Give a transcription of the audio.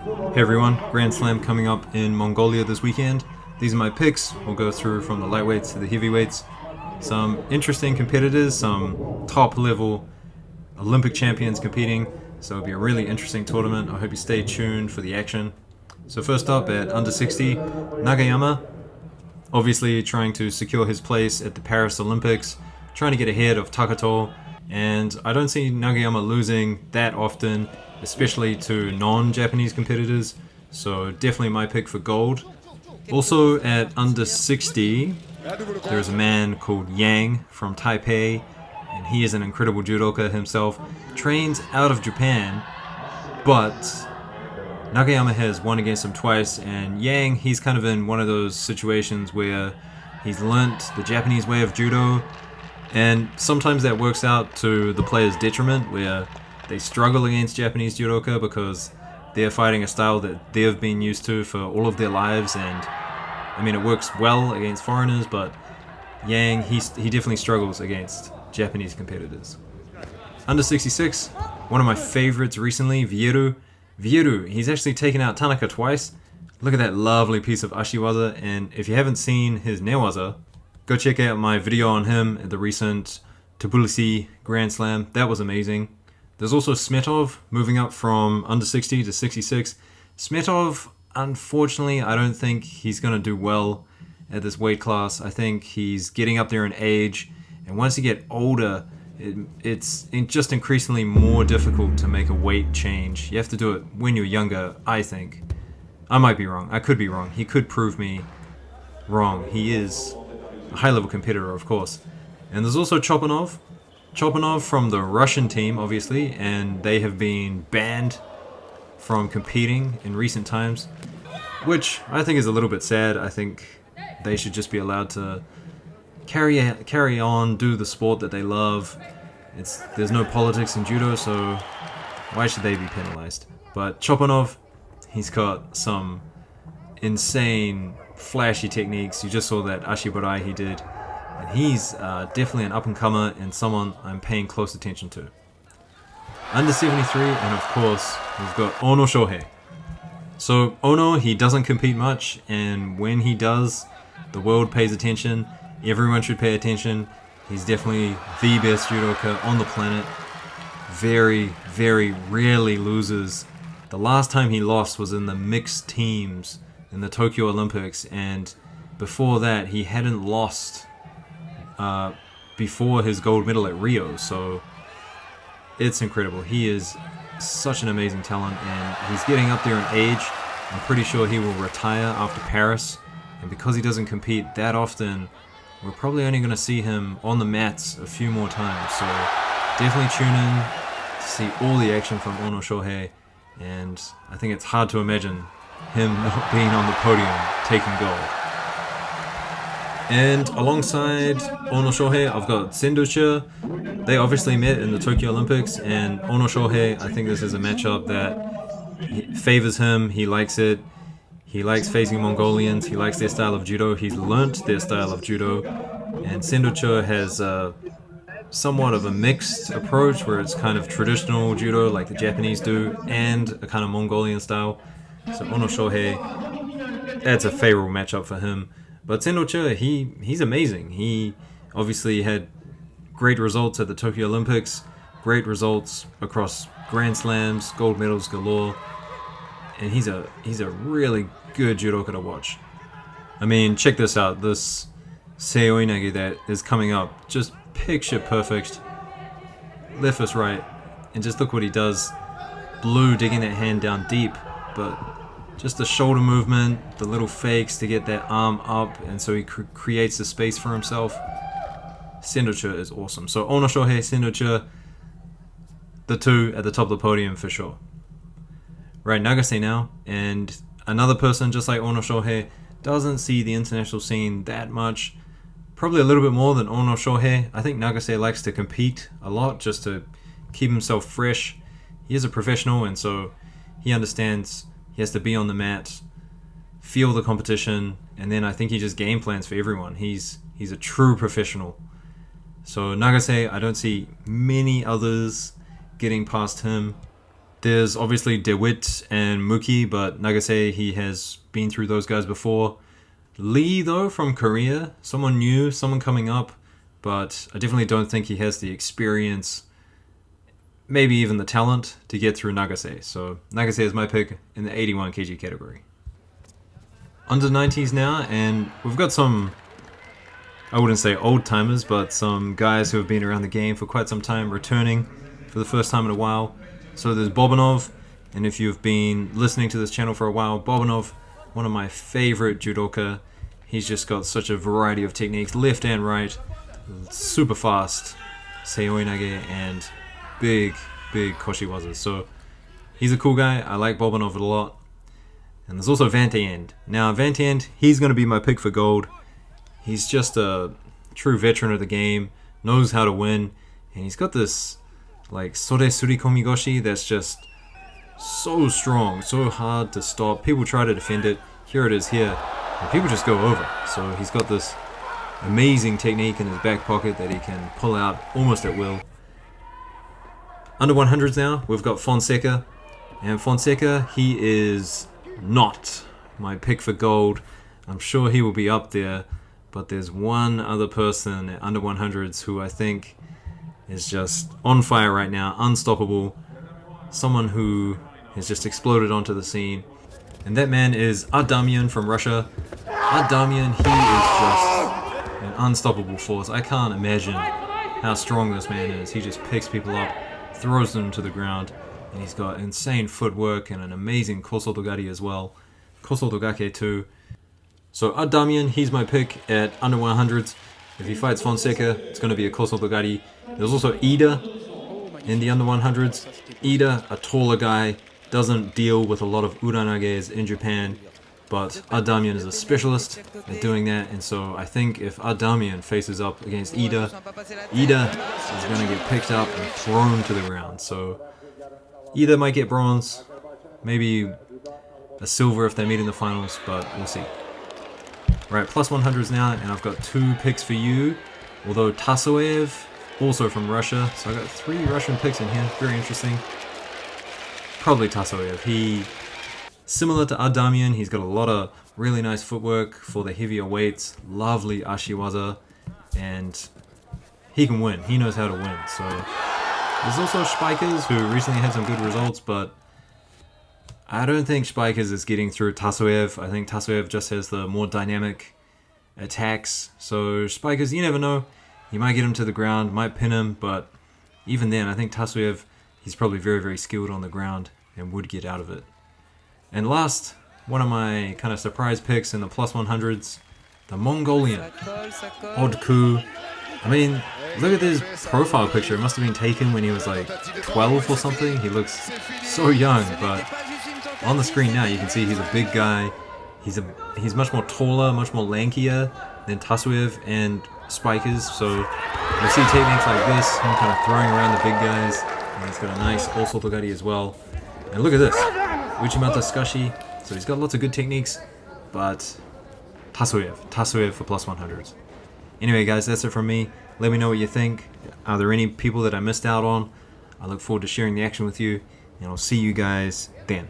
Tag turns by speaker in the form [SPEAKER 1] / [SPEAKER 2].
[SPEAKER 1] Hey everyone, Grand Slam coming up in Mongolia this weekend. These are my picks. We'll go through from the lightweights to the heavyweights. Some interesting competitors, some top level Olympic champions competing. So it'll be a really interesting tournament. I hope you stay tuned for the action. So first up at under 60, Nagayama. Obviously trying to secure his place at the Paris Olympics, trying to get ahead of Takato. And I don't see Nagayama losing that often, especially to non-Japanese competitors, so definitely my pick for gold. Also at under 60, there's a man called Yang from Taipei, and he is an incredible judoka himself, trains out of Japan, but Nagayama has won against him twice, and Yang, he's kind of in one of those situations where he's learnt the Japanese way of judo, and sometimes that works out to the player's detriment, where they struggle against Japanese judoka because they're fighting a style that they've been used to for all of their lives, and I mean it works well against foreigners, but Yang, he definitely struggles against Japanese competitors. Under 66, one of my favorites recently, Vieru. Vieru, he's actually taken out Tanaka twice. Look at that lovely piece of ashiwaza, and if you haven't seen his newaza, go check out my video on him at the recent Tbilisi Grand Slam. That was amazing. There's also Smetov, moving up from under 60 to 66. Smetov, unfortunately, I don't think he's going to do well at this weight class. I think he's getting up there in age, and once you get older, it's just increasingly more difficult to make a weight change. You have to do it when you're younger, I think. I might be wrong. I could be wrong. He could prove me wrong. He is a high-level competitor, of course. And there's also Chopanov. Chopanov from the Russian team, obviously, and they have been banned from competing in recent times, which I think is a little bit sad. I think they should just be allowed to carry on, do the sport that they love. There's no politics in judo, so why should they be penalized? But Chopanov, he's got some insane, flashy techniques. You just saw that ashibarai he did. And he's definitely an up-and-comer and someone I'm paying close attention to. Under 73, and of course, we've got Ono Shohei. So Ono, he doesn't compete much, and when he does, the world pays attention. Everyone should pay attention. He's definitely the best judoka on the planet. Very, very rarely loses. The last time he lost was in the mixed teams in the Tokyo Olympics, and before that, he hadn't lost before his gold medal at Rio, so it's incredible. He is such an amazing talent, and he's getting up there in age. I'm pretty sure he will retire after Paris, and because he doesn't compete that often, we're probably only going to see him on the mats a few more times, so definitely tune in to see all the action from Ono Shohei, and I think it's hard to imagine him not being on the podium taking gold. And alongside Ono Shohei, I've got Sendocha. They obviously met in the Tokyo Olympics, and Ono Shohei, I think this is a matchup that favors him. He likes it. He likes facing Mongolians. He likes their style of judo. He's learnt their style of judo. And Sendocha has somewhat of a mixed approach where it's kind of traditional judo like the Japanese do and a kind of Mongolian style. So Ono Shohei, that's a favorable matchup for him. But Sendocha, he's amazing. He obviously had great results at the Tokyo Olympics, great results across Grand Slams, gold medals galore, and he's a really good judoka to watch. I mean, check this out, this Seoinage that is coming up, just picture perfect, left fist right, and just look what he does. Blue digging that hand down deep, but just the shoulder movement, the little fakes to get that arm up, and so he creates the space for himself. Sendocha is awesome. So Ono Shohei, Sendocha, the two at the top of the podium for sure. Right, Nagase now, and another person just like Ono Shohei, doesn't see the international scene that much. Probably a little bit more than Ono Shohei. I think Nagase likes to compete a lot just to keep himself fresh. He is a professional, and so he understands he has to be on the mat, feel the competition, and then I think he just game plans for everyone. He's a true professional. So Nagase, I don't see many others getting past him. There's obviously DeWitt and Muki, but Nagase, he has been through those guys before. Lee, though, from Korea, someone new, someone coming up, but I definitely don't think he has the experience, maybe even the talent, to get through Nagase. So Nagase is my pick in the 81 kg category. Under 90s now, and we've got some, I wouldn't say old timers, but some guys who have been around the game for quite some time returning for the first time in a while. So there's Bobinov, and if you've been listening to this channel for a while, Bobinov, one of my favorite judoka. He's just got such a variety of techniques, left and right, super fast seoi nage, and big koshiwazas. So he's a cool guy. I like Bobinov a lot. And there's also Van Tient. Now Van Tient, he's going to be my pick for gold. He's just a true veteran of the game, knows how to win, and he's got this like sore surikomi goshi that's just so strong, so hard to stop. People try to defend it. Here it is here, and people just go over. So he's got this amazing technique in his back pocket that he can pull out almost at will. Under 100s now, we've got Fonseca, and Fonseca, he is not my pick for gold. I'm sure he will be up there, but there's one other person at under 100s who I think is just on fire right now, unstoppable, someone who has just exploded onto the scene, and that man is Adamian from Russia. Adamian, he is just an unstoppable force. I can't imagine how strong this man is. He just picks people up, throws them to the ground, and he's got insane footwork and an amazing kosotogari as well. Kosotogake too. So Adamian, he's my pick at under 100s. If he fights Fonseca, it's going to be a kosotogari. There's also Eida in the under 100s. Eida, a taller guy, doesn't deal with a lot of uranages in Japan, but Adamian is a specialist at doing that, and so I think if Adamian faces up against Eida, Eida is going to get picked up and thrown to the ground. So Eida might get bronze, maybe a silver if they meet in the finals, but we'll see. Right, plus 100s now, and I've got two picks for you, although Tassoev, also from Russia, so I got 3 Russian picks in here, very interesting. Probably Tassoev. He, similar to Adamian, he's got a lot of really nice footwork for the heavier weights, lovely ashiwaza, and he can win. He knows how to win. So there's also Spikers, who recently had some good results, but I don't think Spikers is getting through Tassoev. I think Tassoev just has the more dynamic attacks. So Spikers, you never know. He might get him to the ground, might pin him, but even then, I think Tassoev, he's probably very skilled on the ground and would get out of it. And last, one of my kind of surprise picks in the plus 100s, the Mongolian. Odd coup. I mean, look at this profile picture. It must have been taken when he was like 12 or something. He looks so young, but on the screen now you can see he's a big guy. He's much more taller, much more lankier than Tassoev and Spikers. So you'll see techniques like this, him kind of throwing around the big guys. And he's got a nice osotogari as well. And look at this, Uchimata Skashi. So he's got lots of good techniques, but Tassoev for plus 100s. Anyway guys, that's it from me. Let me know what you think. Are there any people that I missed out on? I look forward to sharing the action with you, and I'll see you guys then.